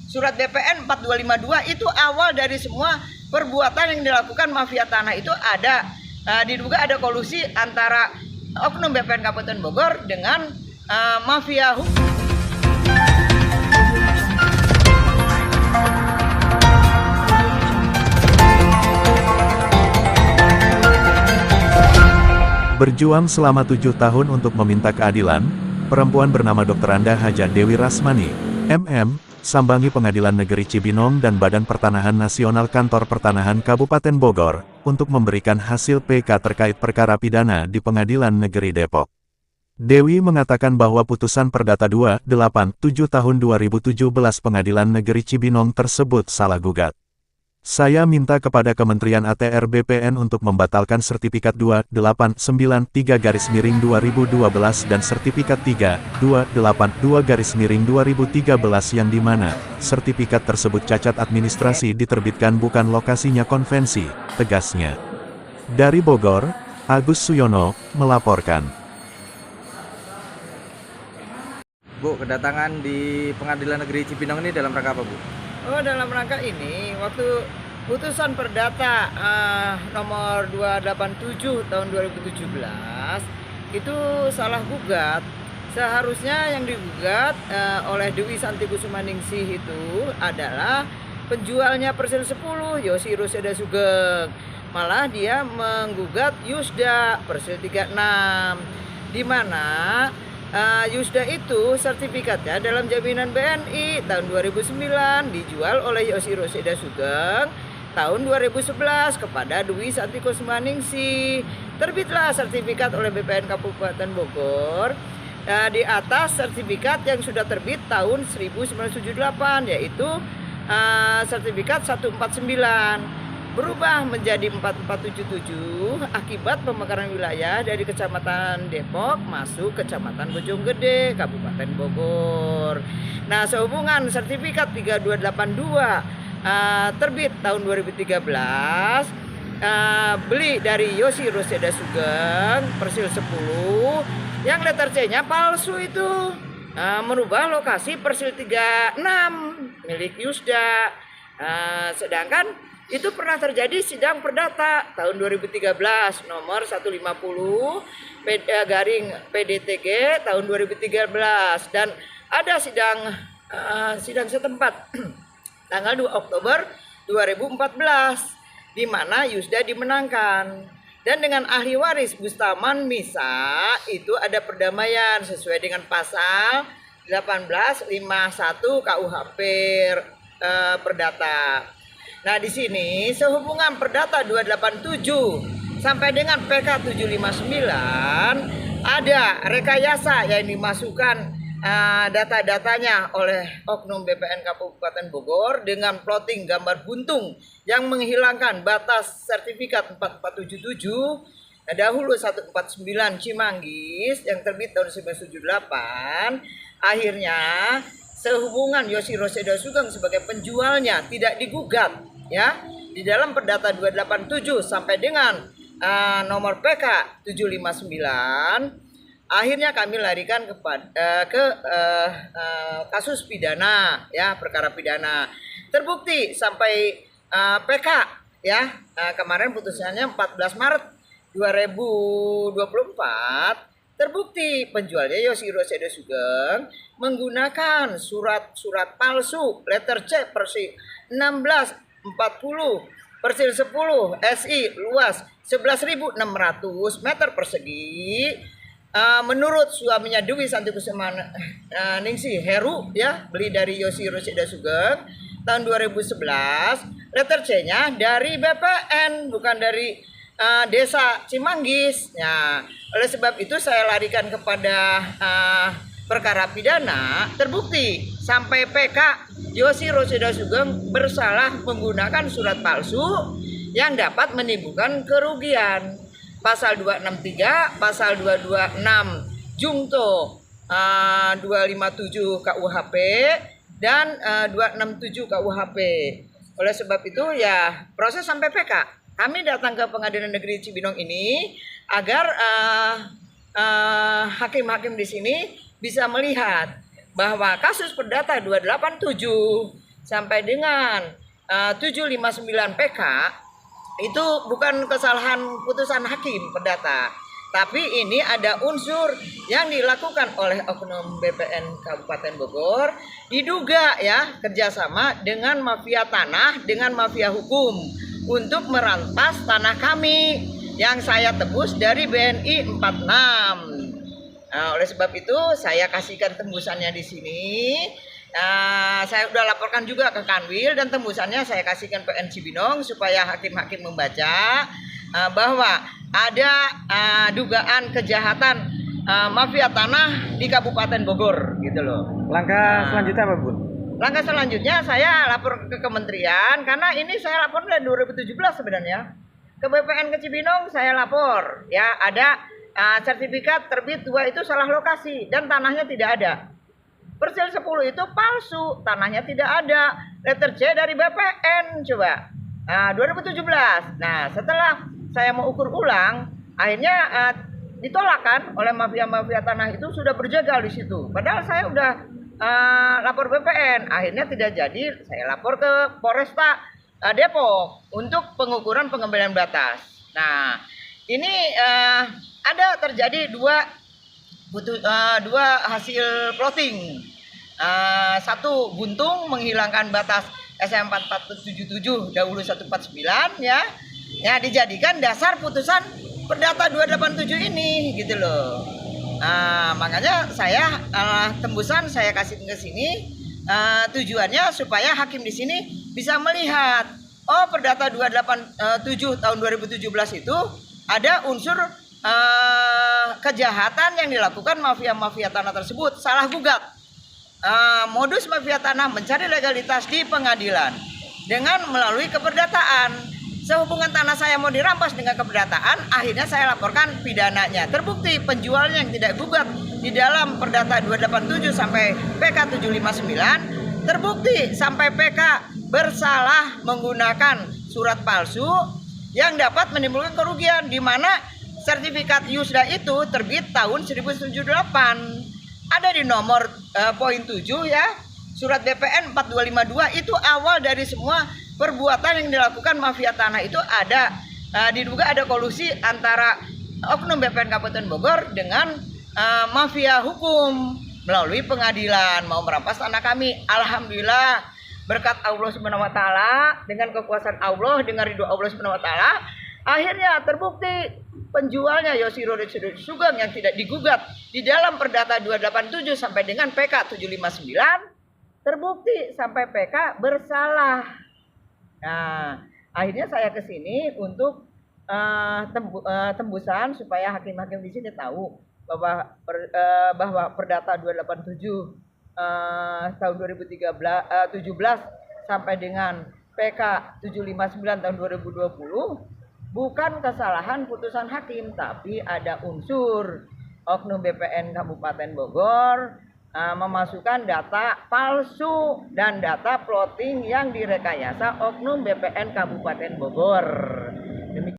surat BPN 4252 itu awal dari semua perbuatan yang dilakukan mafia tanah itu ada diduga ada kolusi antara oknum BPN Kabupaten Bogor dengan mafia hukum. Berjuang selama 7 tahun untuk meminta keadilan, perempuan bernama Dr. Anda Haja Dewi Rasmani, MM, sambangi Pengadilan Negeri Cibinong dan Badan Pertanahan Nasional Kantor Pertanahan Kabupaten Bogor, untuk memberikan hasil PK terkait perkara pidana di Pengadilan Negeri Depok. Dewi mengatakan bahwa putusan Perdata 287 tahun 2017 Pengadilan Negeri Cibinong tersebut salah gugat. Saya minta kepada Kementerian ATR BPN untuk membatalkan sertifikat 2893/2012 dan sertifikat 3282/2013 yang dimana sertifikat tersebut cacat administrasi diterbitkan bukan lokasinya konvensi, tegasnya. Dari Bogor, Agus Suyono melaporkan. Bu, kedatangan di Pengadilan Negeri Cibinong ini dalam rangka apa, Bu? Oh, dalam rangka ini, waktu putusan Perdata nomor 287 tahun 2017 itu salah gugat. Seharusnya yang digugat oleh Dewi Santi Kusumaningsih itu adalah penjualnya Persil 10, Yosi Roseda Sugeng. Malah dia menggugat Yusda Persil 36, di mana Yusda itu sertifikatnya dalam jaminan BNI tahun 2009 dijual oleh Yosi Roseda Sugeng tahun 2011 kepada Dewi Santi Kusumaningsih. Terbitlah sertifikat oleh BPN Kabupaten Bogor di atas sertifikat yang sudah terbit tahun 1978, yaitu sertifikat 149. Berubah menjadi 4477 akibat pemekaran wilayah dari Kecamatan Depok masuk Kecamatan Bojonggede, Kabupaten Bogor. Nah, sehubungan sertifikat 3282 terbit tahun 2013, beli dari Yosi Roseda Sugeng Persil 10 yang letter C-nya palsu itu, merubah lokasi Persil 36 milik Yusda. Sedangkan itu pernah terjadi sidang perdata tahun 2013 nomor 150 garing PDTG tahun 2013, dan ada sidang setempat tanggal 2 Oktober 2014 di mana Yusda dimenangkan, dan dengan ahli waris Bustaman Misa itu ada perdamaian sesuai dengan pasal 1851 KUHP Perdata. Nah, di sini sehubungan Perdata 287 sampai dengan PK 759 ada rekayasa yang dimasukkan data-datanya oleh oknum BPN Kabupaten Bogor dengan plotting gambar buntung yang menghilangkan batas sertifikat 4477 dahulu 149 Cimanggis yang terbit tahun 1978. Akhirnya sehubungan Yosi Roseda Sugeng sebagai penjualnya tidak digugat ya di dalam Perdata 287 sampai dengan nomor PK 759. Akhirnya kami larikan ke kasus pidana ya, perkara pidana. Terbukti sampai PK ya, kemarin putusannya 14 Maret 2024 terbukti penjualnya Yosi Roseda Sugeng menggunakan surat palsu letter C Persil 1640 Persil 10 SI luas 11.600 meter persegi. Menurut suaminya Dewi Santi Kusumaningsih Heru ya, beli dari Yosi Roseda Sugeng tahun 2011. Letter C-nya dari BPN bukan dari desa Cimanggis. Nah, oleh sebab itu saya larikan kepada perkara pidana. Terbukti sampai PK Yosi Roseda Sugeng bersalah menggunakan surat palsu yang dapat menimbulkan kerugian. Pasal 263, pasal 226 Jungto 257 KUHP dan 267 KUHP. Oleh sebab itu ya proses sampai PK. Kami datang ke Pengadilan Negeri Cibinong ini agar hakim-hakim di sini bisa melihat bahwa kasus Perdata 287 sampai dengan 759 PK itu bukan kesalahan putusan hakim perdata, tapi ini ada unsur yang dilakukan oleh oknum BPN Kabupaten Bogor, diduga ya kerjasama dengan mafia tanah, dengan mafia hukum untuk merampas tanah kami yang saya tebus dari BNI 46. Nah, oleh sebab itu saya kasihkan tembusannya di sini. Saya sudah laporkan juga ke Kanwil dan tembusannya saya kasihkan PN Cibinong supaya hakim-hakim membaca bahwa ada dugaan kejahatan mafia tanah di Kabupaten Bogor gitu loh. Langkah selanjutnya apa, Bun? Langkah selanjutnya saya lapor ke kementerian karena ini saya lapor dari 2017 sebenarnya. Ke BPN ke Cibinong saya lapor ya ada sertifikat terbit 2 itu salah lokasi dan tanahnya tidak ada. Persil 10 itu palsu, tanahnya tidak ada. Letter C dari BPN coba. 2017. Nah, setelah saya mau ukur ulang, akhirnya ditolak kan oleh mafia-mafia tanah itu sudah berjagal di situ. Padahal saya udah lapor BPN, akhirnya tidak jadi. Saya lapor ke Polresta Depok untuk pengukuran pengembalian batas. Nah, ini ada terjadi dua hasil plotting. Satu buntung menghilangkan batas SM 4477 dahulu 149 ya. Ya dijadikan dasar putusan perdata 287 ini gitu loh. Makanya saya tembusan saya kasih ke sini tujuannya supaya hakim di sini bisa melihat perdata 287 tahun 2017 itu ada unsur kejahatan yang dilakukan mafia-mafia tanah tersebut, salah gugat. Modus mafia tanah mencari legalitas di pengadilan dengan melalui keperdataan. Sehubungan tanah saya mau dirampas dengan keperdataan, akhirnya saya laporkan pidananya. Terbukti penjualnya yang tidak gugat di dalam perdata 287 sampai PK 759, terbukti sampai PK bersalah menggunakan surat palsu yang dapat menimbulkan kerugian, di mana sertifikat Yusda itu terbit tahun 1978. Ada di nomor poin 7 ya. Surat BPN 4252 itu awal dari semua perbuatan yang dilakukan mafia tanah itu ada diduga ada kolusi antara oknum BPN Kabupaten Bogor dengan mafia hukum melalui pengadilan mau merampas tanah kami. Alhamdulillah berkat Allah Subhanahu wa taala, dengan kekuasaan Allah, dengan ridho Allah Subhanahu wa taala, akhirnya terbukti penjualnya Yoshiro Sugeng yang tidak digugat di dalam perdata 287 sampai dengan PK 759 terbukti sampai PK bersalah. Nah, akhirnya saya ke sini untuk tembusan supaya hakim-hakim di sini tahu bahwa perdata 287 tahun 2017 sampai dengan PK 759 tahun 2020 bukan kesalahan putusan hakim, tapi ada unsur oknum BPN Kabupaten Bogor memasukkan data palsu dan data plotting yang direkayasa oknum BPN Kabupaten Bogor.